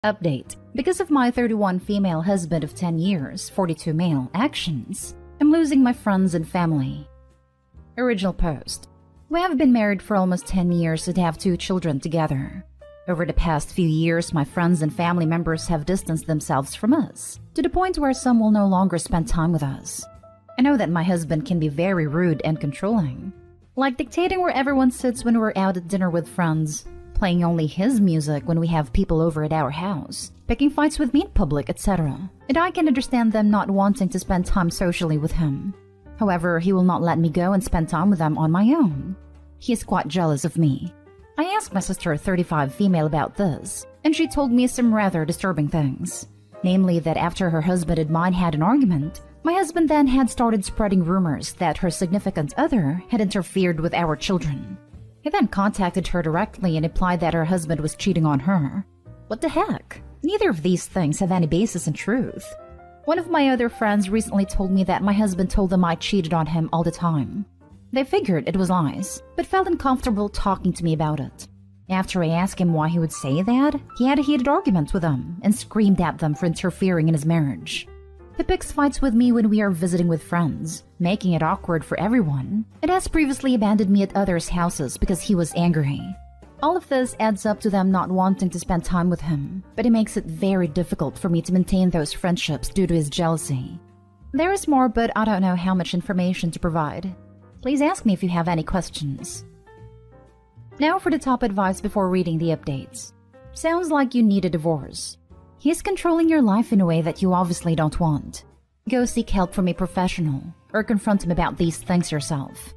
Update. Because of my 31 female husband of 10 years, 42 male actions, I'm losing my friends and family. Original post. We have been married for almost 10 years and have 2 children together. Over the past few years, my friends and family members have distanced themselves from us, to the point where some will no longer spend time with us. I know that my husband can be very rude and controlling, like dictating where everyone sits when we're out at dinner with friends, playing only his music when we have people over at our house, picking fights with me in public, etc. And I can understand them not wanting to spend time socially with him. However, he will not let me go and spend time with them on my own. He is quite jealous of me. I asked my sister, 35 female, about this, and she told me some rather disturbing things. Namely that after her husband and mine had an argument, my husband then had started spreading rumors that her significant other had interfered with our children. He then contacted her directly and implied that her husband was cheating on her. What the heck? Neither of these things have any basis in truth. One of my other friends recently told me that my husband told them I cheated on him all the time. They figured it was lies, but felt uncomfortable talking to me about it. After I asked him why he would say that, he had a heated argument with them and screamed at them for interfering in his marriage. He picks fights with me when we are visiting with friends, making it awkward for everyone, and has previously abandoned me at others' houses because he was angry. All of this adds up to them not wanting to spend time with him, but it makes it very difficult for me to maintain those friendships due to his jealousy. There is more, but I don't know how much information to provide. Please ask me if you have any questions. Now for the top advice before reading the updates. Sounds like you need a divorce. He's controlling your life in a way that you obviously don't want. Go seek help from a professional, or confront him about these things yourself.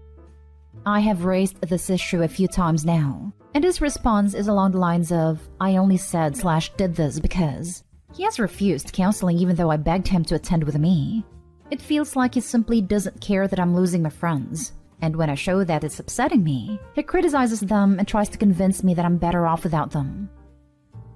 I have raised this issue a few times now, and his response is along the lines of, I only said/did this because. He has refused counseling even though I begged him to attend with me. It feels like he simply doesn't care that I'm losing my friends, and when I show that it's upsetting me, he criticizes them and tries to convince me that I'm better off without them.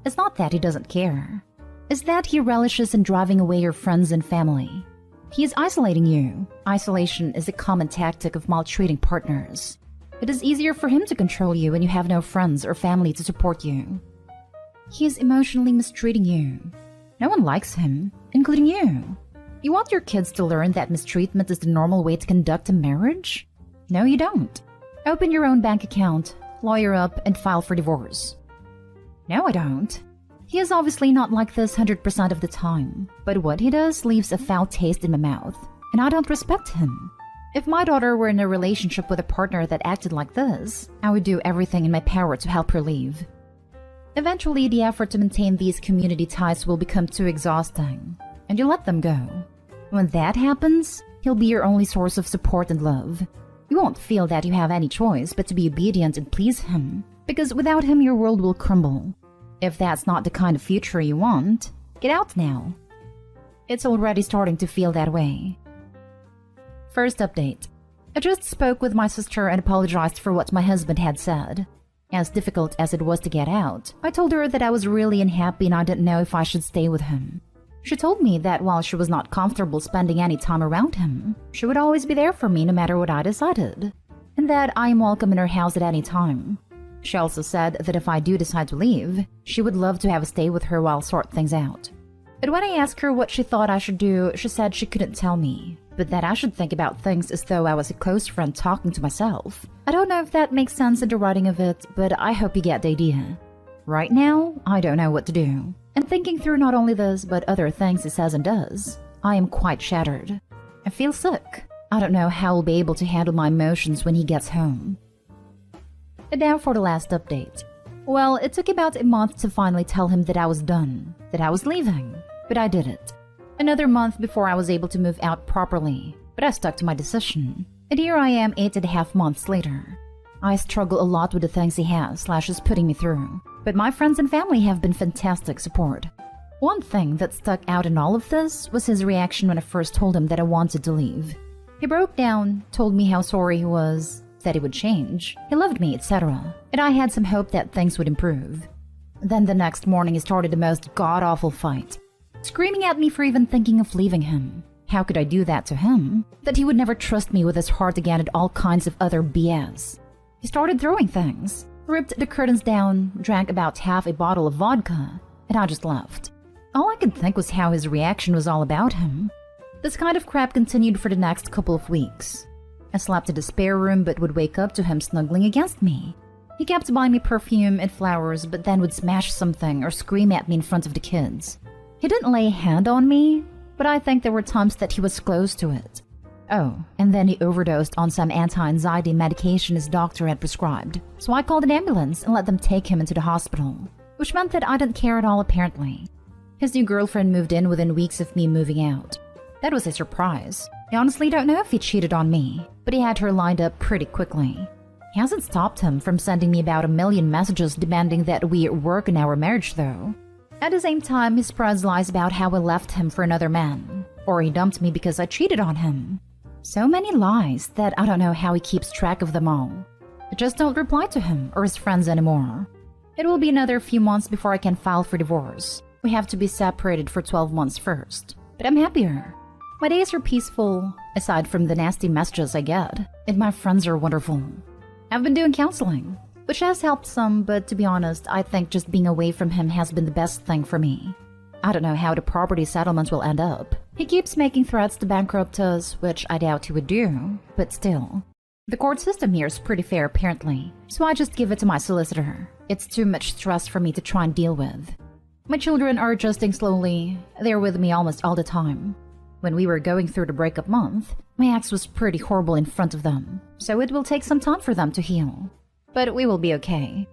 It's not that he doesn't care. It's that he relishes in driving away your friends and family. He is isolating you. Isolation is a common tactic of maltreating partners. It is easier for him to control you when you have no friends or family to support you. He is emotionally mistreating you. No one likes him, including you. You want your kids to learn that mistreatment is the normal way to conduct a marriage? No, you don't. Open your own bank account, lawyer up, and file for divorce. No, I don't. He is obviously not like this 100% of the time, but what he does leaves a foul taste in my mouth, and I don't respect him. If my daughter were in a relationship with a partner that acted like this, I would do everything in my power to help her leave. Eventually, the effort to maintain these community ties will become too exhausting, and you let them go. When that happens, he'll be your only source of support and love. You won't feel that you have any choice but to be obedient and please him, because without him your world will crumble. If that's not the kind of future you want, get out now. It's already starting to feel that way. First update. I just spoke with my sister and apologized for what my husband had said. As difficult as it was to get out, I told her that I was really unhappy and I didn't know if I should stay with him. She told me that while she was not comfortable spending any time around him, she would always be there for me no matter what I decided, and that I am welcome in her house at any time. She also said that if I do decide to leave, she would love to have a stay with her while sort things out. But when I asked her what she thought I should do, she said she couldn't tell me, but that I should think about things as though I was a close friend talking to myself. I don't know if that makes sense in the writing of it, but I hope you get the idea. Right now, I don't know what to do. And thinking through not only this, but other things he says and does, I am quite shattered. I feel sick. I don't know how I'll be able to handle my emotions when he gets home. And now for the last update. Well, it took about a month to finally tell him that I was done, that I was leaving, but I did it. Another month before I was able to move out properly, but I stuck to my decision. And here I am 8.5 months later. I struggle a lot with the things he has/is putting me through, but my friends and family have been fantastic support. One thing that stuck out in all of this was his reaction when I first told him that I wanted to leave. He broke down, told me how sorry he was, that he would change, he loved me, etc. And I had some hope that things would improve. Then the next morning he started the most god-awful fight, screaming at me for even thinking of leaving him. How could I do that to him? That he would never trust me with his heart again and all kinds of other BS. He started throwing things, ripped the curtains down, drank about half a bottle of vodka, and I just left. All I could think was how his reaction was all about him. This kind of crap continued for the next couple of weeks. I slept in the spare room but would wake up to him snuggling against me. He kept buying me perfume and flowers but then would smash something or scream at me in front of the kids. He didn't lay a hand on me, but I think there were times that he was close to it. Oh, and then he overdosed on some anti-anxiety medication his doctor had prescribed, so I called an ambulance and let them take him into the hospital, which meant that I didn't care at all apparently. His new girlfriend moved in within weeks of me moving out. That was a surprise. I honestly don't know if he cheated on me, but he had her lined up pretty quickly. It hasn't stopped him from sending me about 1 million messages demanding that we work on our marriage though. At the same time, he spreads lies about how I left him for another man, or he dumped me because I cheated on him. So many lies that I don't know how he keeps track of them all. I just don't reply to him or his friends anymore. It will be another few months before I can file for divorce. We have to be separated for 12 months first, but I'm happier. My days are peaceful, aside from the nasty messages I get, and my friends are wonderful. I've been doing counseling, which has helped some, but to be honest, I think just being away from him has been the best thing for me. I don't know how the property settlement will end up. He keeps making threats to bankrupt us, which I doubt he would do, but still. The court system here is pretty fair apparently, so I just give it to my solicitor. It's too much stress for me to try and deal with. My children are adjusting slowly. They're with me almost all the time. When we were going through the breakup month, my ex was pretty horrible in front of them, so it will take some time for them to heal. But we will be okay.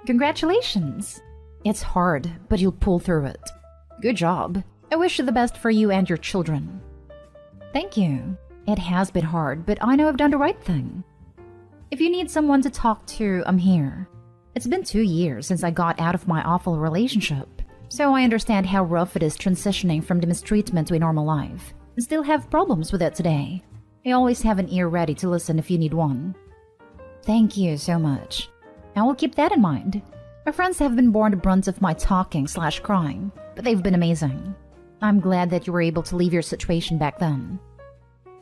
Congratulations! It's hard, but you'll pull through it. Good job. I wish you the best for you and your children. Thank you. It has been hard, but I know I've done the right thing. If you need someone to talk to, I'm here. It's been 2 years since I got out of my awful relationship, so I understand how rough it is transitioning from the mistreatment to a normal life, and still have problems with it today. I always have an ear ready to listen if you need one. Thank you so much. I will keep that in mind. My friends have been borne the brunt of my talking/crying, but they've been amazing. I'm glad that you were able to leave your situation back then.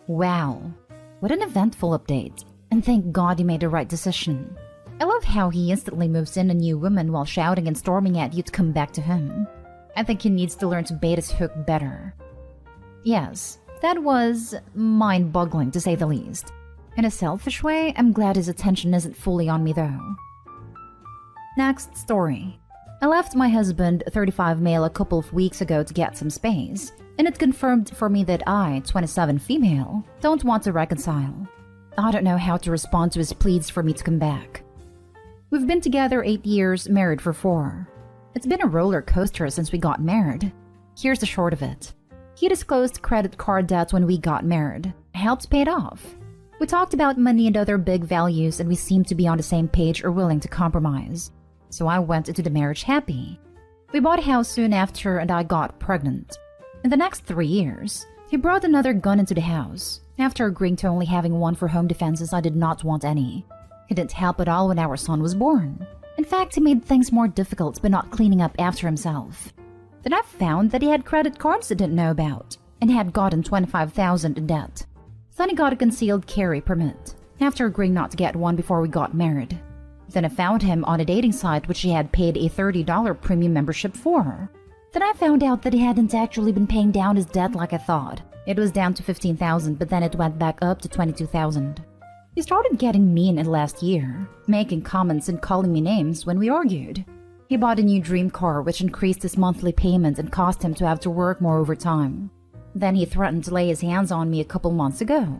Wow, what an eventful update, and thank God you made the right decision. I love how he instantly moves in a new woman while shouting and storming at you to come back to him. I think he needs to learn to bait his hook better. Yes, that was mind-boggling to say the least. In a selfish way, I'm glad his attention isn't fully on me though. Next story. I left my husband, 35 male, a couple of weeks ago to get some space, and it confirmed for me that I, 27 female, don't want to reconcile. I don't know how to respond to his pleas for me to come back. We've been together 8 years, married for 4. It's been a roller coaster since we got married. Here's the short of it. He disclosed credit card debt when we got married. I helped pay it off. We talked about money and other big values, and we seemed to be on the same page or willing to compromise. So I went into the marriage happy. We bought a house soon after and I got pregnant. In the next 3 years, he brought another gun into the house. After agreeing to only having one for home defenses, I did not want any. He didn't help at all when our son was born. In fact, he made things more difficult by not cleaning up after himself. Then I found that he had credit cards I didn't know about and had gotten $25,000 in debt. Then he got a concealed carry permit, after agreeing not to get one before we got married. Then I found him on a dating site which he had paid a $30 premium membership for. Then I found out that he hadn't actually been paying down his debt like I thought. It was down to $15,000, but then it went back up to $22,000. He started getting mean in the last year, making comments and calling me names when we argued. He bought a new dream car which increased his monthly payment and caused him to have to work more overtime. Then he threatened to lay his hands on me a couple months ago.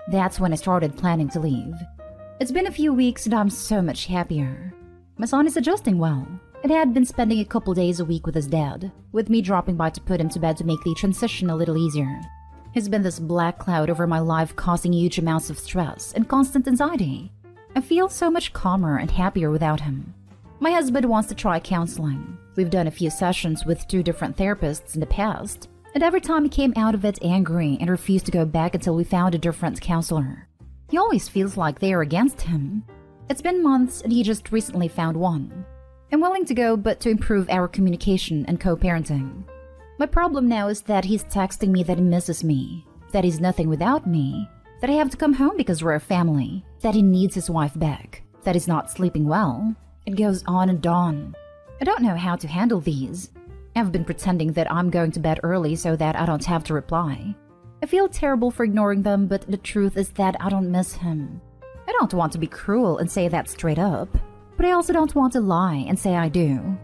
That's when I started planning to leave. It's been a few weeks and I'm so much happier. My son is adjusting well, and had been spending a couple days a week with his dad, with me dropping by to put him to bed to make the transition a little easier. He's been this black cloud over my life, causing huge amounts of stress and constant anxiety. I feel so much calmer and happier without him. My husband wants to try counseling. We've done a few sessions with 2 different therapists in the past, and every time he came out of it angry and refused to go back until we found a different counselor. He always feels like they are against him. It's been months and he just recently found one. I'm willing to go, but to improve our communication and co-parenting. My problem now is that he's texting me that he misses me, that he's nothing without me, that I have to come home because we're a family, that he needs his wife back, that he's not sleeping well. It goes on and on. I don't know how to handle these. I've been pretending that I'm going to bed early so that I don't have to reply. I feel terrible for ignoring them, but the truth is that I don't miss him. I don't want to be cruel and say that straight up, but I also don't want to lie and say I do.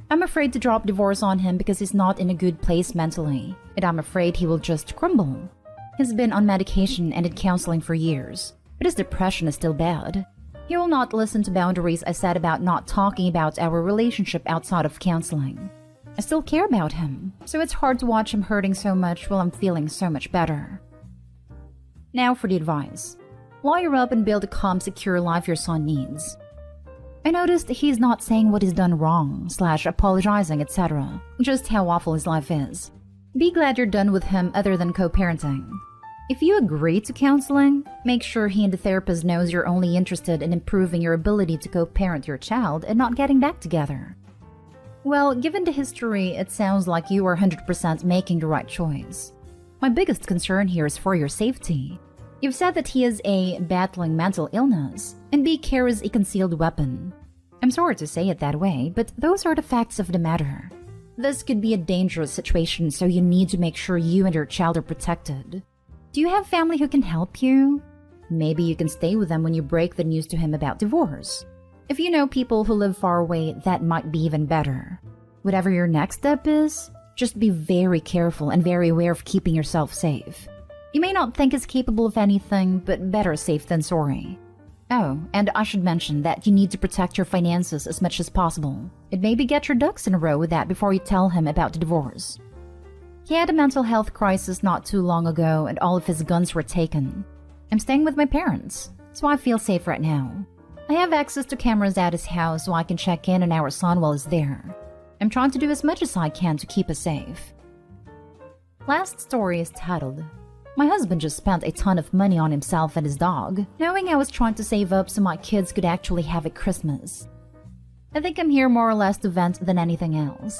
I'm afraid to drop divorce on him because he's not in a good place mentally, and I'm afraid he will just crumble. He's been on medication and in counseling for years, but his depression is still bad. He will not listen to boundaries I said about not talking about our relationship outside of counseling. I still care about him, so it's hard to watch him hurting so much while I'm feeling so much better. Now for the advice. Lawyer up and build a calm, secure life your son needs. I noticed he's not saying what he's done wrong, /apologizing, etc. Just how awful his life is. Be glad you're done with him other than co-parenting. If you agree to counseling, make sure he and the therapist knows you're only interested in improving your ability to co-parent your child and not getting back together. Well, given the history, it sounds like you are 100% making the right choice. My biggest concern here is for your safety. You've said that he is battling mental illness, and care is a concealed weapon. I'm sorry to say it that way, but those are the facts of the matter. This could be a dangerous situation, so you need to make sure you and your child are protected. Do you have family who can help you? Maybe you can stay with them when you break the news to him about divorce. If you know people who live far away, that might be even better. Whatever your next step is, just be very careful and very aware of keeping yourself safe. You may not think he's capable of anything, but better safe than sorry. Oh, and I should mention that you need to protect your finances as much as possible. And maybe get your ducks in a row with that before you tell him about the divorce. He had a mental health crisis not too long ago and all of his guns were taken. I'm staying with my parents, so I feel safe right now. I have access to cameras at his house so I can check in on our son while he's there. I'm trying to do as much as I can to keep us safe. Last story is titled, My husband just spent a ton of money on himself and his dog, knowing I was trying to save up so my kids could actually have a Christmas. I think I'm here more or less to vent than anything else.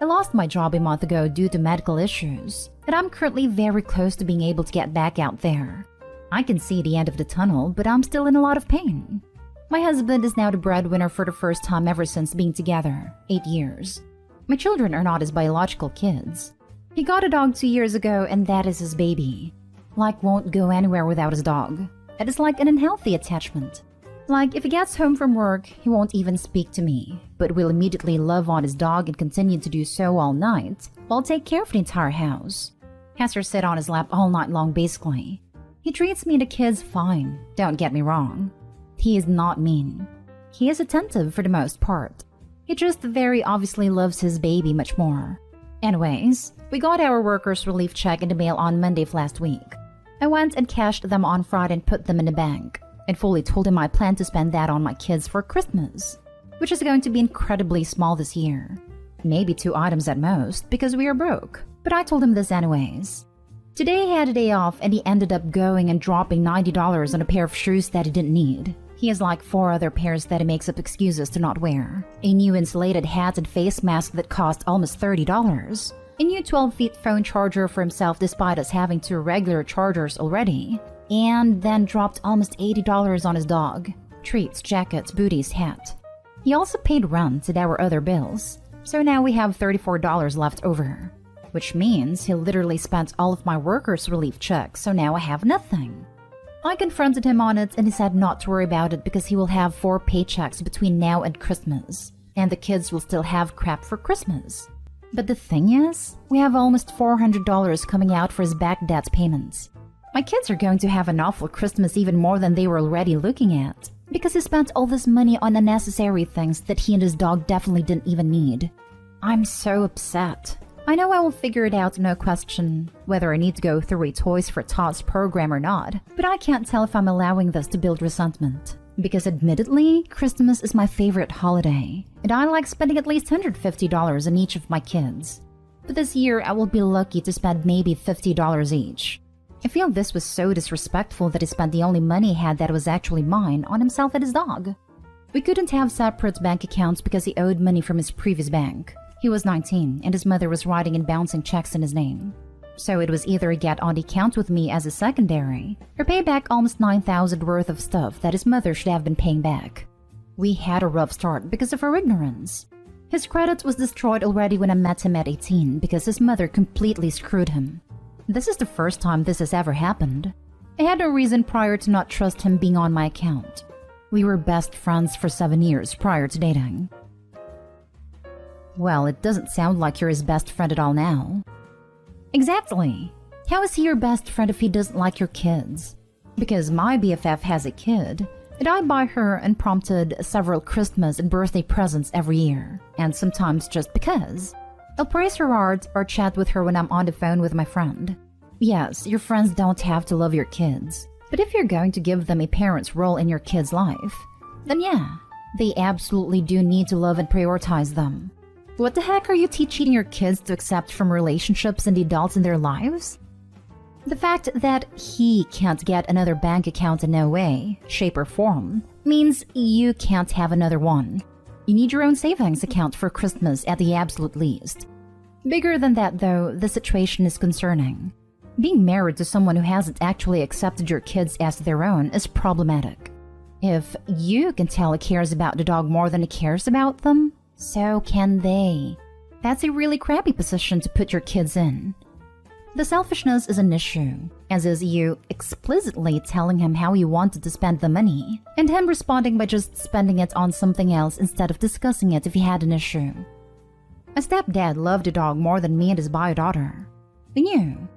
I lost my job a month ago due to medical issues, and I'm currently very close to being able to get back out there. I can see the end of the tunnel, but I'm still in a lot of pain. My husband is now the breadwinner for the first time ever since being together, 8 years. My children are not his biological kids. He got a dog 2 years ago and that is his baby. Won't go anywhere without his dog. It is like an unhealthy attachment. If he gets home from work, he won't even speak to me, but will immediately love on his dog and continue to do so all night, while take care of the entire house. Has her sit on his lap all night long basically. He treats me and the kids fine, don't get me wrong. He is not mean. He is attentive for the most part. He just very obviously loves his baby much more. Anyways, we got our workers' relief check in the mail on Monday of last week. I went and cashed them on Friday and put them in the bank, and fully told him I plan to spend that on my kids for Christmas, which is going to be incredibly small this year. Maybe 2 items at most, because we are broke, but I told him this anyways. Today he had a day off and he ended up going and dropping $90 on a pair of shoes that he didn't need. He has 4 other pairs that he makes up excuses to not wear. A new insulated hat and face mask that cost almost $30. A new 12-feet phone charger for himself despite us having 2 regular chargers already. And then dropped almost $80 on his dog. Treats, jackets, booties, hat. He also paid rent and our other bills. So now we have $34 left over. Which means he literally spent all of my workers' relief checks, so now I have nothing. I confronted him on it and he said not to worry about it because he will have 4 paychecks between now and Christmas, and the kids will still have crap for Christmas. But the thing is, we have almost $400 coming out for his back debt payments. My kids are going to have an awful Christmas even more than they were already looking at, because he spent all this money on unnecessary things that he and his dog definitely didn't even need. I'm so upset. I know I will figure it out, no question, whether I need to go through a Toys for Tots program or not, but I can't tell if I'm allowing this to build resentment. Because admittedly, Christmas is my favorite holiday, and I like spending at least $150 on each of my kids. But this year, I will be lucky to spend maybe $50 each. I feel this was so disrespectful that he spent the only money he had that was actually mine on himself and his dog. We couldn't have separate bank accounts because he owed money from his previous bank. He was 19 and his mother was writing and bouncing checks in his name. So it was either get on the account with me as a secondary or pay back almost $9,000 worth of stuff that his mother should have been paying back. We had a rough start because of our ignorance. His credit was destroyed already when I met him at 18 because his mother completely screwed him. This is the first time this has ever happened. I had no reason prior to not trust him being on my account. We were best friends for 7 years prior to dating. Well, it doesn't sound like you're his best friend at all now. Exactly. How is he your best friend if he doesn't like your kids? Because my BFF has a kid, and I buy her unprompted several Christmas and birthday presents every year, and sometimes just because. I'll praise her art or chat with her when I'm on the phone with my friend. Yes, your friends don't have to love your kids, but if you're going to give them a parent's role in your kid's life, then yeah, they absolutely do need to love and prioritize them. What the heck are you teaching your kids to accept from relationships and the adults in their lives? The fact that he can't get another bank account in no way, shape or form, means you can't have another one. You need your own savings account for Christmas at the absolute least. Bigger than that though, the situation is concerning. Being married to someone who hasn't actually accepted your kids as their own is problematic. If you can tell he cares about the dog more than he cares about them, so can they. That's a really crappy position to put your kids in. The selfishness is an issue, as is you explicitly telling him how you wanted to spend the money, and him responding by just spending it on something else instead of discussing it if he had an issue. A stepdad loved the dog more than me and his bio daughter. I knew